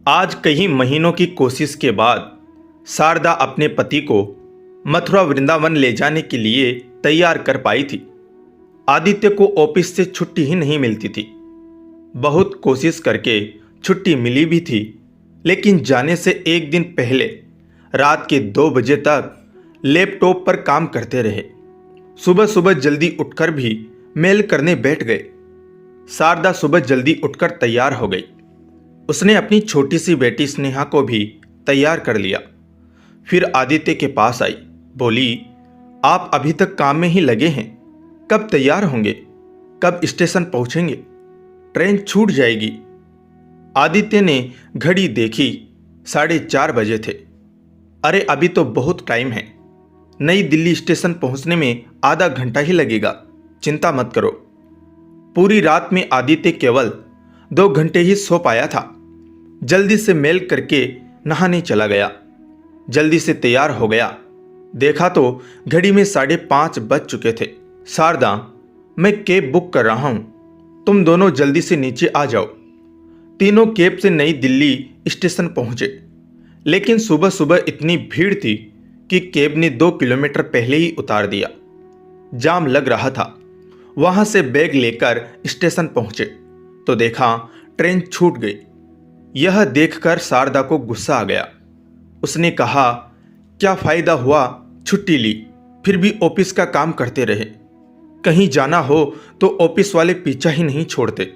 आज कई महीनों की कोशिश के बाद शारदा अपने पति को मथुरा वृंदावन ले जाने के लिए तैयार कर पाई थी। आदित्य को ऑफिस से छुट्टी ही नहीं मिलती थी। बहुत कोशिश करके छुट्टी मिली भी थी, लेकिन जाने से एक दिन पहले रात के 2 बजे तक लैपटॉप पर काम करते रहे। सुबह सुबह जल्दी उठकर भी मेल करने बैठ गए। शारदा सुबह जल्दी उठकर तैयार हो गई। उसने अपनी छोटी सी बेटी स्नेहा को भी तैयार कर लिया। फिर आदित्य के पास आई, बोली, आप अभी तक काम में ही लगे हैं, कब तैयार होंगे, कब स्टेशन पहुंचेंगे, ट्रेन छूट जाएगी। आदित्य ने घड़ी देखी, 4:30 बजे थे। अरे अभी तो बहुत टाइम है, नई दिल्ली स्टेशन पहुंचने में आधा घंटा ही लगेगा, चिंता मत करो। पूरी रात में आदित्य केवल 2 घंटे ही सो पाया था। जल्दी से मेल करके नहाने चला गया, जल्दी से तैयार हो गया। देखा तो घड़ी में 5:30 बज चुके थे। शारदा, मैं कैब बुक कर रहा हूं, तुम दोनों जल्दी से नीचे आ जाओ। तीनों कैब से नई दिल्ली स्टेशन पहुंचे, लेकिन सुबह सुबह इतनी भीड़ थी कि कैब ने 2 किलोमीटर पहले ही उतार दिया। जाम लग रहा था। वहां से बैग लेकर स्टेशन पहुंचे तो देखा ट्रेन छूट गई। यह देखकर शारदा को गुस्सा आ गया। उसने कहा, क्या फायदा हुआ छुट्टी ली, फिर भी ऑफिस का काम करते रहे। कहीं जाना हो तो ऑफिस वाले पीछा ही नहीं छोड़ते।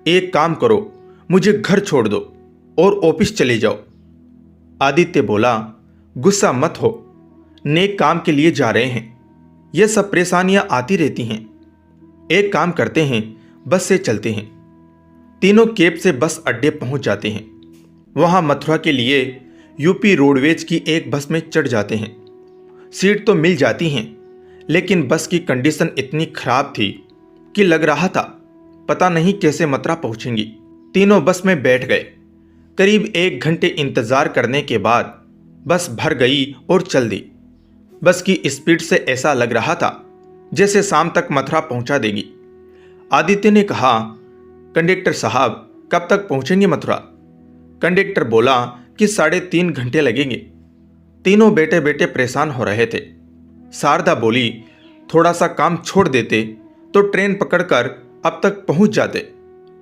एक काम करो, मुझे घर छोड़ दो और ऑफिस चले जाओ। आदित्य बोला, गुस्सा मत हो, नेक काम के लिए जा रहे हैं, यह सब परेशानियां आती रहती हैं। एक काम करते हैं, बस से चलते हैं। तीनों कैब से बस अड्डे पहुंच जाते हैं। वहां मथुरा के लिए यूपी रोडवेज की एक बस में चढ़ जाते हैं। सीट तो मिल जाती हैं, लेकिन बस की कंडीशन इतनी खराब थी कि लग रहा था पता नहीं कैसे मथुरा पहुंचेंगी। तीनों बस में बैठ गए। करीब 1 घंटे इंतजार करने के बाद बस भर गई और चल दी। बस की स्पीड से ऐसा लग रहा था जैसे शाम तक मथुरा पहुंचा देगी। आदित्य ने कहा, कंडक्टर साहब, कब तक पहुंचेंगे मथुरा? कंडक्टर बोला कि 3.5 घंटे लगेंगे। तीनों बैठे बैठे परेशान हो रहे थे। शारदा बोली, थोड़ा सा काम छोड़ देते तो ट्रेन पकड़कर अब तक पहुंच जाते।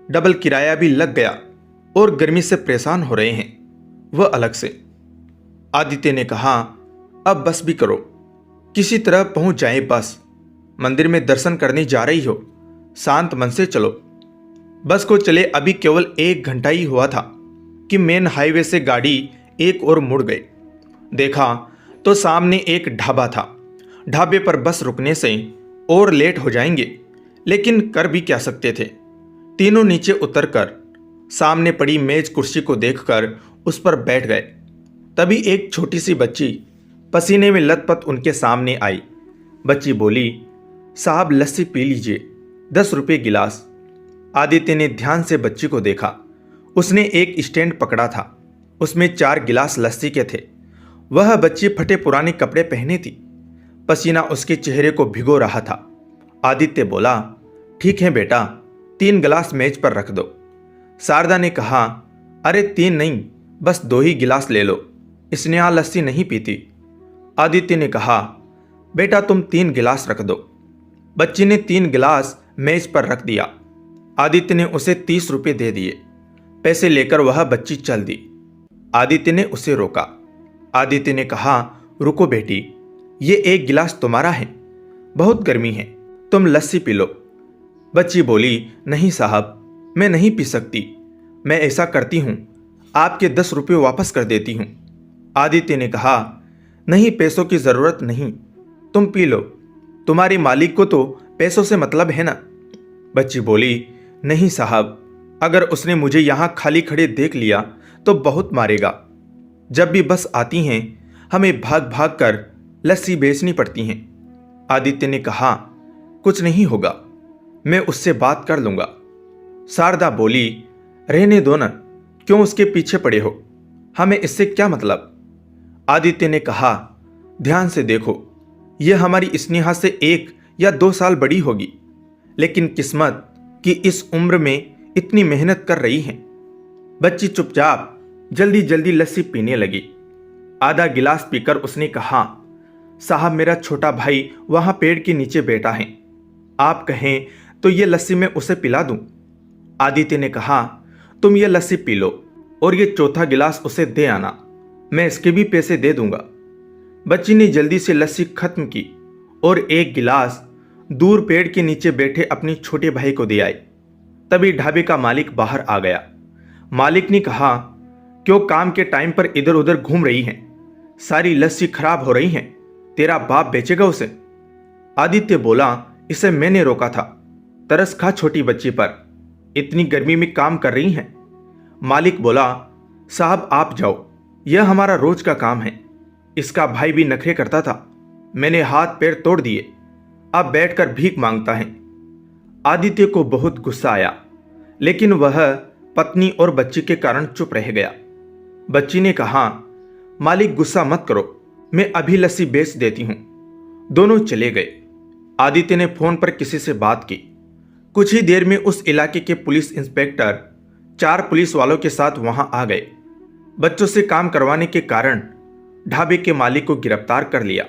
डबल किराया भी लग गया और गर्मी से परेशान हो रहे हैं वह अलग से। आदित्य ने कहा, अब बस भी करो, किसी तरह पहुंच जाए बस। मंदिर में दर्शन करने जा रही हो, शांत मन से चलो। बस को चले अभी केवल 1 घंटा ही हुआ था कि मेन हाईवे से गाड़ी एक और मुड़ गई। देखा तो सामने एक ढाबा था। ढाबे पर बस रुकने से और लेट हो जाएंगे, लेकिन कर भी क्या सकते थे। तीनों नीचे उतरकर सामने पड़ी मेज कुर्सी को देखकर उस पर बैठ गए। तभी एक छोटी सी बच्ची पसीने में लथपथ उनके सामने आई। बच्ची बोली, साहब लस्सी पी लीजिए, 10 रुपये गिलास। आदित्य ने ध्यान से बच्ची को देखा। उसने एक स्टैंड पकड़ा था, उसमें 4 गिलास लस्सी के थे। वह बच्ची फटे पुराने कपड़े पहने थी, पसीना उसके चेहरे को भिगो रहा था। आदित्य बोला, ठीक है बेटा, 3 गिलास मेज पर रख दो। शारदा ने कहा, अरे 3 नहीं, बस 2 ही गिलास ले लो, स्नेहा लस्सी नहीं पीती। आदित्य ने कहा, बेटा तुम 3 गिलास रख दो। बच्ची ने 3 गिलास मेज पर रख दिया। आदित्य ने उसे 30 रुपये दे दिए। पैसे लेकर वह बच्ची चल दी। आदित्य ने उसे रोका। आदित्य ने कहा, रुको बेटी, ये 1 गिलास तुम्हारा है, बहुत गर्मी है, तुम लस्सी पी लो। बच्ची बोली, नहीं साहब, मैं नहीं पी सकती। मैं ऐसा करती हूँ, आपके 10 रुपये वापस कर देती हूँ। आदित्य ने कहा, नहीं, पैसों की ज़रूरत नहीं, तुम पी लो, तुम्हारे मालिक को तो पैसों से मतलब है ना। बच्ची बोली, नहीं साहब, अगर उसने मुझे यहाँ खाली खड़े देख लिया तो बहुत मारेगा। जब भी बस आती हैं हमें भाग भाग कर लस्सी बेचनी पड़ती हैं। आदित्य ने कहा, कुछ नहीं होगा, मैं उससे बात कर लूँगा। शारदा बोली, रहने दो ना, क्यों उसके पीछे पड़े हो, हमें इससे क्या मतलब। आदित्य ने कहा, ध्यान से देखो, यह हमारी स्नेहा से 1 या 2 साल बड़ी होगी, लेकिन किस्मत कि इस उम्र में इतनी मेहनत कर रही हैं। बच्ची चुपचाप जल्दी जल्दी लस्सी पीने लगी। आधा गिलास पीकर उसने कहा, साहब मेरा छोटा भाई वहां पेड़ के नीचे बैठा है, आप कहें तो ये लस्सी मैं उसे पिला दूं। आदित्य ने कहा, तुम ये लस्सी पी लो और ये चौथा गिलास उसे दे आना, मैं इसके भी पैसे दे दूंगा। बच्ची ने जल्दी से लस्सी खत्म की और एक गिलास दूर पेड़ के नीचे बैठे अपने छोटे भाई को दे आई। तभी ढाबे का मालिक बाहर आ गया। मालिक ने कहा, क्यों काम के टाइम पर इधर उधर घूम रही हैं? सारी लस्सी खराब हो रही है, तेरा बाप बेचेगा उसे। आदित्य बोला, इसे मैंने रोका था, तरस खा छोटी बच्ची पर, इतनी गर्मी में काम कर रही हैं। मालिक बोला, साहब आप जाओ, यह हमारा रोज का काम है। इसका भाई भी नखरे करता था, मैंने हाथ पैर तोड़ दिए, अब बैठकर भीख मांगता है। आदित्य को बहुत गुस्सा आया, लेकिन वह पत्नी और बच्ची के कारण चुप रह गया। बच्ची ने कहा, मालिक गुस्सा मत करो, मैं अभी लस्सी बेच देती हूं। दोनों चले गए। आदित्य ने फोन पर किसी से बात की। कुछ ही देर में उस इलाके के पुलिस इंस्पेक्टर 4 पुलिस वालों के साथ वहां आ गए। बच्चों से काम करवाने के कारण ढाबे के मालिक को गिरफ्तार कर लिया।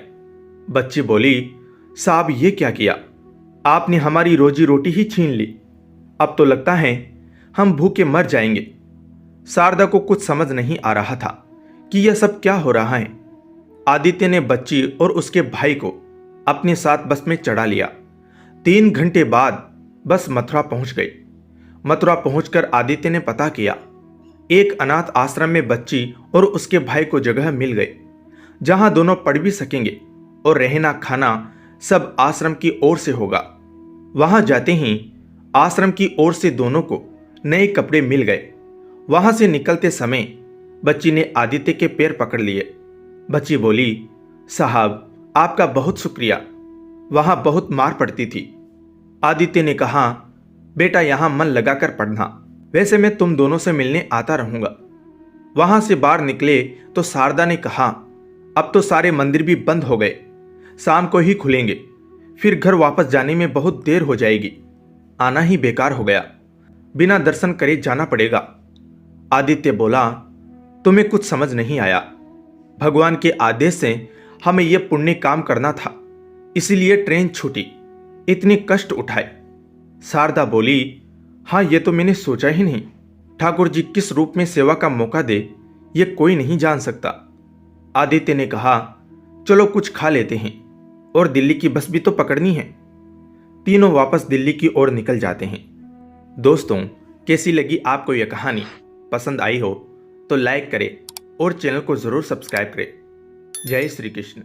बच्ची बोली, साहब ये क्या किया, आपने हमारी रोजी रोटी ही छीन ली, अब तो लगता है हम भूखे मर जाएंगे। शारदा को कुछ समझ नहीं आ रहा था कि यह सब क्या हो रहा है। आदित्य ने बच्ची और उसके भाई को अपने साथ बस में चढ़ा लिया। 3 घंटे बाद बस मथुरा पहुंच गई। मथुरा पहुंचकर आदित्य ने पता किया, एक अनाथ आश्रम में बच्ची और उसके भाई को जगह मिल गई, जहां दोनों पढ़ भी सकेंगे और रहना खाना सब आश्रम की ओर से होगा। वहां जाते ही आश्रम की ओर से दोनों को नए कपड़े मिल गए। वहां से निकलते समय बच्ची ने आदित्य के पैर पकड़ लिए। बच्ची बोली, साहब आपका बहुत शुक्रिया, वहां बहुत मार पड़ती थी। आदित्य ने कहा, बेटा यहां मन लगाकर पढ़ना, वैसे मैं तुम दोनों से मिलने आता रहूंगा। वहां से बाहर निकले तो शारदा ने कहा, अब तो सारे मंदिर भी बंद हो गए, शाम को ही खुलेंगे, फिर घर वापस जाने में बहुत देर हो जाएगी, आना ही बेकार हो गया, बिना दर्शन करे जाना पड़ेगा। आदित्य बोला, तुम्हें कुछ समझ नहीं आया, भगवान के आदेश से हमें यह पुण्य काम करना था, इसीलिए ट्रेन छूटी, इतने कष्ट उठाए। शारदा बोली, हाँ ये तो मैंने सोचा ही नहीं, ठाकुर जी किस रूप में सेवा का मौका दे ये कोई नहीं जान सकता। आदित्य ने कहा, चलो कुछ खा लेते हैं और दिल्ली की बस भी तो पकड़नी है। तीनों वापस दिल्ली की ओर निकल जाते हैं। दोस्तों, कैसी लगी आपको यह कहानी? पसंद आई हो तो लाइक करें और चैनल को जरूर सब्सक्राइब करें। जय श्री कृष्ण।